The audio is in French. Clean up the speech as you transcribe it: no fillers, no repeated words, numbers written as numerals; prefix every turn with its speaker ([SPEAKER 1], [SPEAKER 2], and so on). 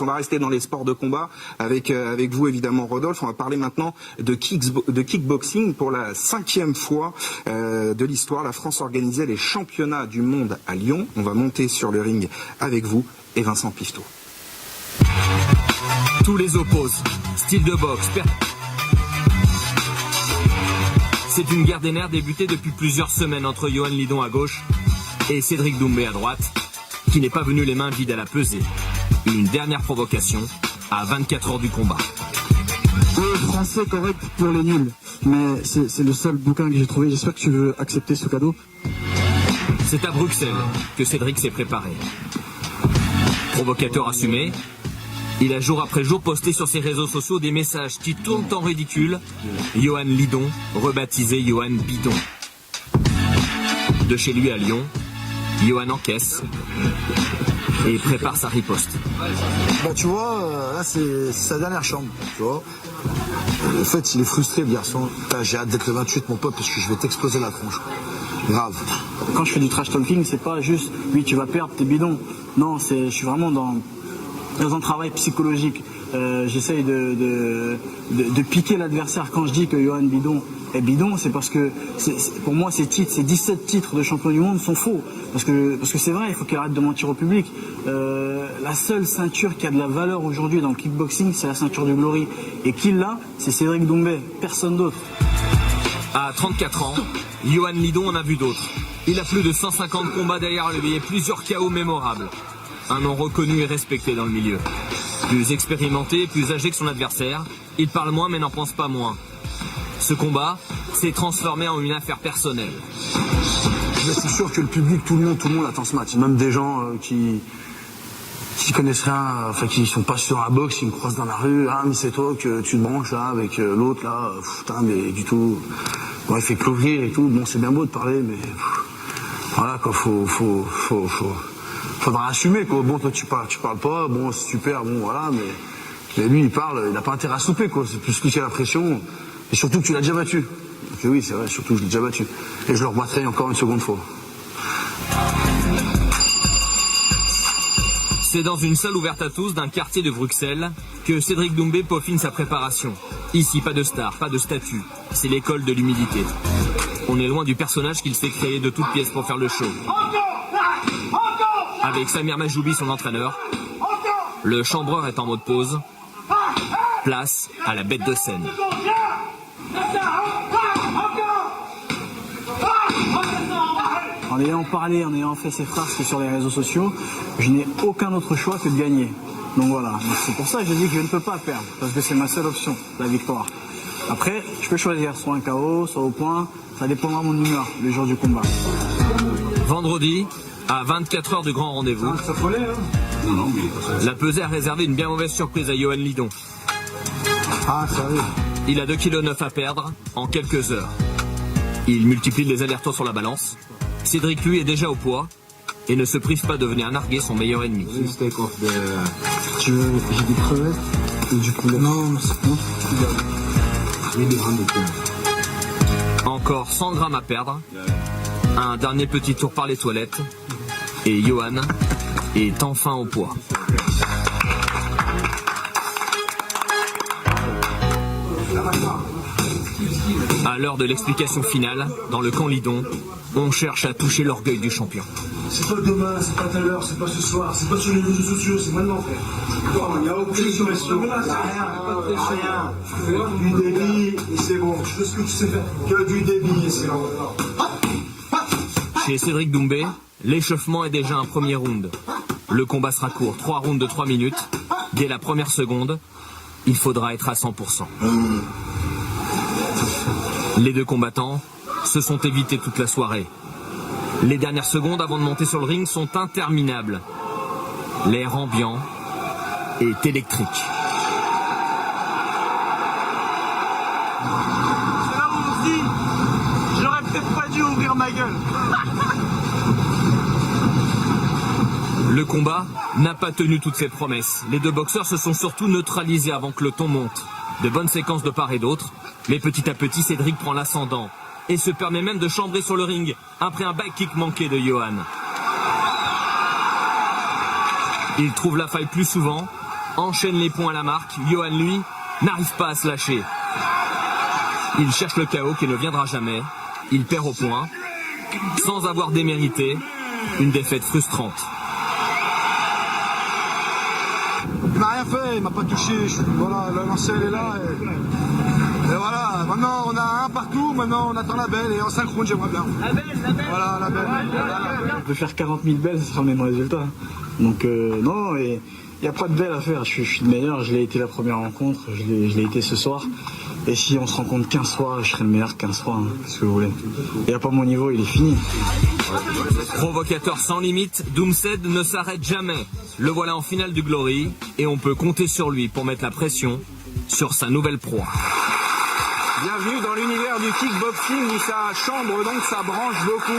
[SPEAKER 1] On va rester dans les sports de combat avec vous évidemment Rodolphe. On va parler maintenant de kickboxing. Pour la 5e fois de l'histoire, la France organisait les championnats du monde à Lyon. On va monter sur le ring avec vous et Vincent Pifto.
[SPEAKER 2] Tous les opposent. Style de boxe. C'est une guerre des nerfs débutée depuis plusieurs semaines entre Yohan Lidon à gauche et Cédric Doumbé à droite, qui n'est pas venu les mains vides à la pesée. Une dernière provocation à 24 heures du combat.
[SPEAKER 3] Français correct pour les nuls, mais c'est le seul bouquin que j'ai trouvé. J'espère que tu veux accepter ce cadeau.
[SPEAKER 2] C'est à Bruxelles que Cédric s'est préparé. Provocateur assumé, il a jour après jour posté sur ses réseaux sociaux des messages qui tournent en ridicule. Yohan Lidon, rebaptisé Yohan Bidon. De chez lui à Lyon, Yohan encaisse et prépare sa riposte.
[SPEAKER 4] Bah tu vois, là c'est sa dernière chambre, tu vois. En fait, il est frustré le garçon. J'ai hâte d'être le 28 mon pote parce que je vais t'exploser la tronche. Grave.
[SPEAKER 3] Quand je fais du trash talking, c'est pas juste oui tu vas perdre, t'es bidon. Non, je suis vraiment dans un travail psychologique. J'essaye de piquer l'adversaire. Quand je dis que Yohan Bidon est bidon, c'est parce que pour moi ces 17 titres de champion du monde sont faux. Parce que c'est vrai, il faut qu'il arrête de mentir au public. La seule ceinture qui a de la valeur aujourd'hui dans le kickboxing, c'est la ceinture du Glory. Et qui l'a, c'est Cédric Doumbé, personne d'autre.
[SPEAKER 2] À 34 ans, Yohan Lidon en a vu d'autres. Il a plus de 150 combats derrière lui et plusieurs KO mémorables. Un nom reconnu et respecté dans le milieu. Plus expérimenté, plus âgé que son adversaire, il parle moins mais n'en pense pas moins. Ce combat s'est transformé en une affaire personnelle.
[SPEAKER 4] Je suis sûr que le public, tout le monde attend ce match. Même des gens qui connaissent rien, enfin qui sont pas sur la boxe, ils me croisent dans la rue. Ah mais c'est toi que tu te branches là avec l'autre là. Putain mais du tout. Bon, il fait que rire et tout. Bon c'est bien beau de parler mais voilà quoi. Faudra assumer quoi. Bon toi tu parles pas. Bon c'est super. Bon voilà mais lui il parle. Il n'a pas intérêt à souper quoi. C'est plus qu'il y a la pression. Et surtout que tu l'as déjà battu. Donc oui c'est vrai. Surtout que je l'ai déjà battu. Et je le rebattrai encore une seconde fois.
[SPEAKER 2] C'est dans une salle ouverte à tous d'un quartier de Bruxelles que Cédric Doumbé peaufine sa préparation. Ici, pas de star, pas de statut. C'est l'école de l'humilité. On est loin du personnage qu'il s'est créé de toutes pièces pour faire le show. Avec Samir Majoubi, son entraîneur, le chambreur est en mode pause. Place à la bête de scène.
[SPEAKER 3] En ayant parlé, en ayant fait ces phrases sur les réseaux sociaux, je n'ai aucun autre choix que de gagner. Donc voilà, c'est pour ça que je dis que je ne peux pas perdre, parce que c'est ma seule option, la victoire. Après, je peux choisir soit un KO, soit au point, ça dépendra de mon humeur le jour du combat.
[SPEAKER 2] Vendredi, à 24 heures du grand rendez-vous, la pesée a réservé une bien mauvaise surprise à Yohan Lidon.
[SPEAKER 4] Ah sérieux.
[SPEAKER 2] Il a 2,9 kg à perdre en quelques heures. Il multiplie les allers-retours sur la balance. Cédric, lui, est déjà au poids et ne se prive pas de venir narguer son meilleur ennemi.
[SPEAKER 4] Tu veux, j'ai des crevettes et du poulet. Non, c'est bon. J'ai des grammes de poulet.
[SPEAKER 2] Encore 100 grammes à perdre. Un dernier petit tour par les toilettes. Et Yohan est enfin au poids. À l'heure de l'explication finale, dans le camp Lidon, on cherche à toucher l'orgueil du champion.
[SPEAKER 5] C'est pas demain, c'est pas tout à l'heure, c'est pas ce soir, c'est pas sur les réseaux sociaux, c'est maintenant, frère. Il n'y a aucune pression, rien. Du débit et c'est bon. Je fais ce que tu sais faire. Que du débit et c'est bon.
[SPEAKER 2] Chez Cédric Doumbé, l'échauffement est déjà un premier round. Le combat sera court, 3 rounds de 3 minutes. Dès la première seconde, il faudra être à 100%. Les deux combattants se sont évités toute la soirée. Les dernières secondes avant de monter sur le ring sont interminables. L'air ambiant est électrique.
[SPEAKER 3] C'est là où on se dit, j'aurais peut-être pas dû ouvrir ma gueule.
[SPEAKER 2] Le combat n'a pas tenu toutes ses promesses. Les deux boxeurs se sont surtout neutralisés avant que le ton monte. De bonnes séquences de part et d'autre, mais petit à petit, Cédric prend l'ascendant et se permet même de chambrer sur le ring après un back kick manqué de Yohan. Il trouve la faille plus souvent enchaîne les points à la marque. Yohan, lui, n'arrive pas à se lâcher. Il cherche le KO qui ne viendra jamais. Il perd au point, sans avoir démérité. Une défaite frustrante.
[SPEAKER 5] Il m'a rien fait, il m'a pas touché. Voilà, la lancée elle est là. Et voilà, maintenant on a un partout, maintenant on attend la belle et en synchrone j'aimerais bien. La belle. Voilà, la belle.
[SPEAKER 3] On peut faire 40 000 belles, ça sera le même résultat. Donc non, il n'y a pas de belle à faire. Je suis le meilleur, je l'ai été la première rencontre, je l'ai été ce soir. Et si on se rencontre 15 fois, je serai le meilleur 15 fois, hein, ce que vous voulez. Il n'y a pas mon niveau, il est fini.
[SPEAKER 2] Provocateur sans limite, Doomsed ne s'arrête jamais. Le voilà en finale du Glory et on peut compter sur lui pour mettre la pression sur sa nouvelle proie.
[SPEAKER 1] Bienvenue dans l'univers du kickboxing où ça chambre donc ça branche beaucoup.